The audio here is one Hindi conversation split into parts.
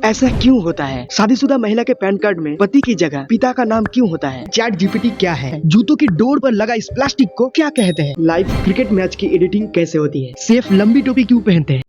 ऐसा क्यों होता है? शादीशुदा महिला के पैन कार्ड में पति की जगह पिता का नाम क्यों होता है? चैट जीपीटी क्या है? जूतों की डोर पर लगा इस प्लास्टिक को क्या कहते हैं? लाइव क्रिकेट मैच की एडिटिंग कैसे होती है? सेफ लंबी टोपी क्यों पहनते हैं?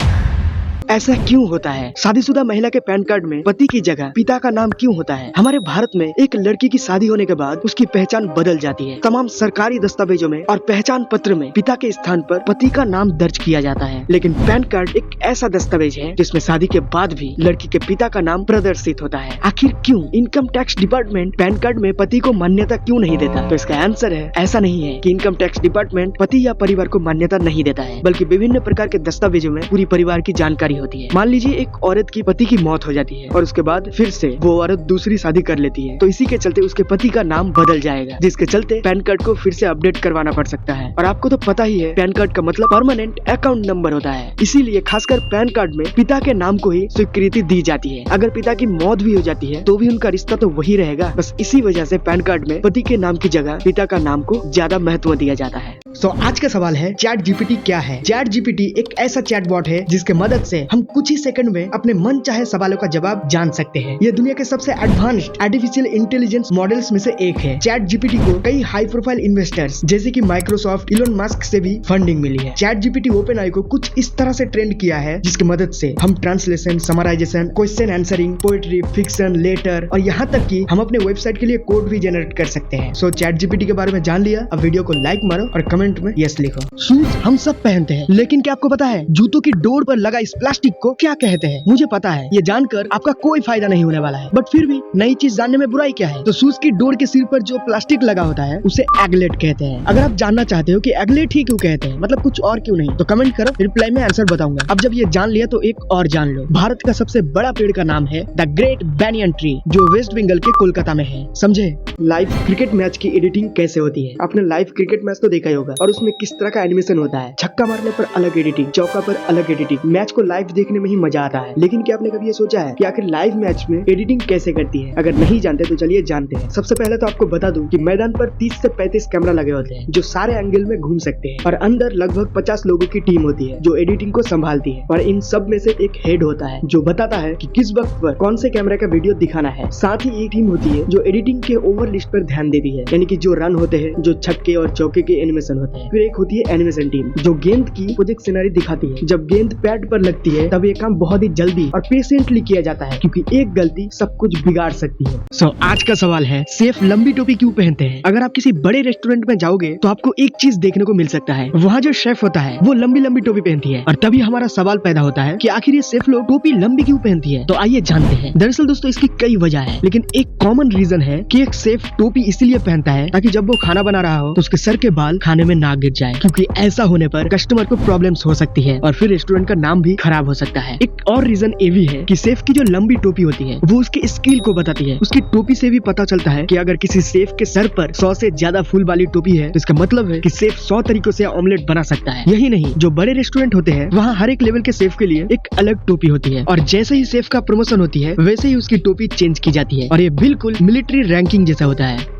ऐसा क्यों होता है? शादीशुदा महिला के पैन कार्ड में पति की जगह पिता का नाम क्यों होता है? हमारे भारत में एक लड़की की शादी होने के बाद उसकी पहचान बदल जाती है। तमाम सरकारी दस्तावेजों में और पहचान पत्र में पिता के स्थान पर पति का नाम दर्ज किया जाता है। लेकिन पैन कार्ड एक ऐसा दस्तावेज है जिसमें शादी के बाद भी लड़की के पिता का नाम प्रदर्शित होता है। आखिर क्यों? Income tax department pan card में पति को मान्यता क्यों नहीं देता? तो इसका आंसर है, ऐसा नहीं है कि इनकम टैक्स डिपार्टमेंट पति या परिवार को मान्यता नहीं देता है, बल्कि विभिन्न प्रकार के दस्तावेजों में पूरी परिवार की जानकारी होती है। मान लीजिए एक औरत की पति की मौत हो जाती है और उसके बाद फिर से वो औरत दूसरी शादी कर लेती है, तो इसी के चलते उसके पति का नाम बदल जाएगा, जिसके चलते पैन कार्ड को फिर से अपडेट करवाना पड़ सकता है। और आपको तो पता ही है, पैन कार्ड का मतलब परमानेंट अकाउंट नंबर होता है। इसीलिए खासकर पैन कार्ड में पिता के नाम को ही स्वीकृति दी जाती है। अगर पिता की मौत भी हो जाती है तो भी उनका रिश्ता तो वही रहेगा। बस इसी वजह से पैन कार्ड में पति के नाम की जगह पिता का नाम को ज्यादा महत्व दिया जाता है। आज का सवाल है, चैट जीपीटी क्या है? चैट जीपीटी एक ऐसा चैटबॉट है जिसके मदद से हम कुछ ही सेकंड में अपने मन चाहे सवालों का जवाब जान सकते हैं। यह दुनिया के सबसे एडवांस्ड आर्टिफिशियल इंटेलिजेंस मॉडल्स में से एक है। चैट जीपीटी को कई हाई प्रोफाइल इन्वेस्टर्स जैसे कि माइक्रोसॉफ्ट, इलोन मस्क से भी फंडिंग मिली है। चैट जीपीटी ओपेनआई को कुछ इस तरह से ट्रेंड किया है जिसकी मदद से हम translation, summarization, question answering, poetry, fiction, letter और यहाँ तक कि हम अपने वेबसाइट के लिए कोड भी जनरेट कर सकते हैं। चैट जीपीटी के बारे में जान लिया, अब वीडियो को लाइक मारो और कमेंट में यस लिखो। शूज हम सब पहनते हैं, लेकिन क्या आपको पता है जूतों की डोर पर लगा इस प्लास्टिक को क्या कहते हैं? मुझे पता है, ये जानकर आपका कोई फायदा नहीं होने वाला है, बट फिर भी नई चीज जानने में बुराई क्या है? तो शूज की डोर के सिर पर जो प्लास्टिक लगा होता है उसे एगलेट कहते हैं। अगर आप जानना चाहते हो कि एगलेट ही क्यों कहते हैं, मतलब कुछ और क्यों नहीं, तो कमेंट करो, रिप्लाई में आंसर बताऊंगा। अब जब ये जान लिया तो एक और जान लो, भारत का सबसे बड़ा पेड़ का नाम है द ग्रेट बैनियन ट्री, जो वेस्ट बंगाल के कोलकाता में है। समझे? लाइव क्रिकेट मैच की एडिटिंग कैसे होती है? आपने लाइव क्रिकेट मैच तो देखा ही होगा, और उसमें किस तरह का एनिमेशन होता है। छक्का मारने पर अलग एडिटिंग, चौका पर अलग एडिटिंग। मैच को लाइव देखने में ही मजा आता है। लेकिन क्या आपने कभी ये सोचा है कि आखिर लाइव मैच में एडिटिंग कैसे करती है? अगर नहीं जानते तो चलिए जानते हैं। सबसे पहले तो आपको बता दूं कि मैदान पर 30 से 35 कैमरा लगे होते हैं जो सारे एंगल में घूम सकते हैं, और अंदर लगभग 50 लोगों की टीम होती है जो एडिटिंग को संभालती है। और इन सब में से एक हेड होता है जो बताता है कि किस वक्त पर कौन से कैमरा का वीडियो दिखाना है। साथ ही एक टीम होती है जो एडिटिंग के ओवर लिस्ट पर ध्यान देती है, यानी कि जो रन होते हैं, जो छक्के और चौके के एनिमेशन होते हैं। फिर एक होती है एनिमेशन टीम जो गेंद की प्रोजेक्ट सिनेरी दिखाती है। जब गेंद पैड पर लगती है तब ये काम बहुत ही जल्दी और पेशेंटली किया जाता है, क्योंकि एक गलती सब कुछ बिगाड़ सकती है। आज का सवाल है, सेफ लंबी टोपी क्यों पहनते हैं? अगर आप किसी बड़े रेस्टोरेंट में जाओगे तो आपको एक चीज देखने को मिल सकता है, वहाँ जो शेफ होता है वो लंबी लंबी टोपी पहनती है। और तभी हमारा सवाल पैदा होता है कि आखिर ये शेफ लोग टोपी लंबी क्यों पहनती है? तो आइए जानते हैं। दरअसल दोस्तों, इसकी कई वजह है, लेकिन एक कॉमन रीजन है कि एक शेफ टोपी इसलिए पहनता है ताकि जब वो खाना बना रहा हो तो उसके सर के बाल खाने में ना गिर जाए, क्योंकि ऐसा होने पर कस्टमर को प्रॉब्लम्स हो सकती है और फिर रेस्टोरेंट का नाम भी खराब हो सकता है। एक और रीजन ये भी है कि शेफ की जो लंबी टोपी होती है वो उसके स्किल को बताती है। उसकी टोपी से भी पता चलता है कि अगर किसी शेफ के सर पर 100 से ज्यादा फूल वाली टोपी है तो इसका मतलब है कि शेफ 100 तरीकों से ऑमलेट बना सकता है। यही नहीं, जो बड़े रेस्टोरेंट होते हैं वहाँ हर एक लेवल के शेफ के लिए एक अलग टोपी होती है, और जैसे ही शेफ का प्रमोशन होती है वैसे ही उसकी टोपी चेंज की जाती है, और ये बिल्कुल मिलिट्री रैंकिंग जैसा होता है।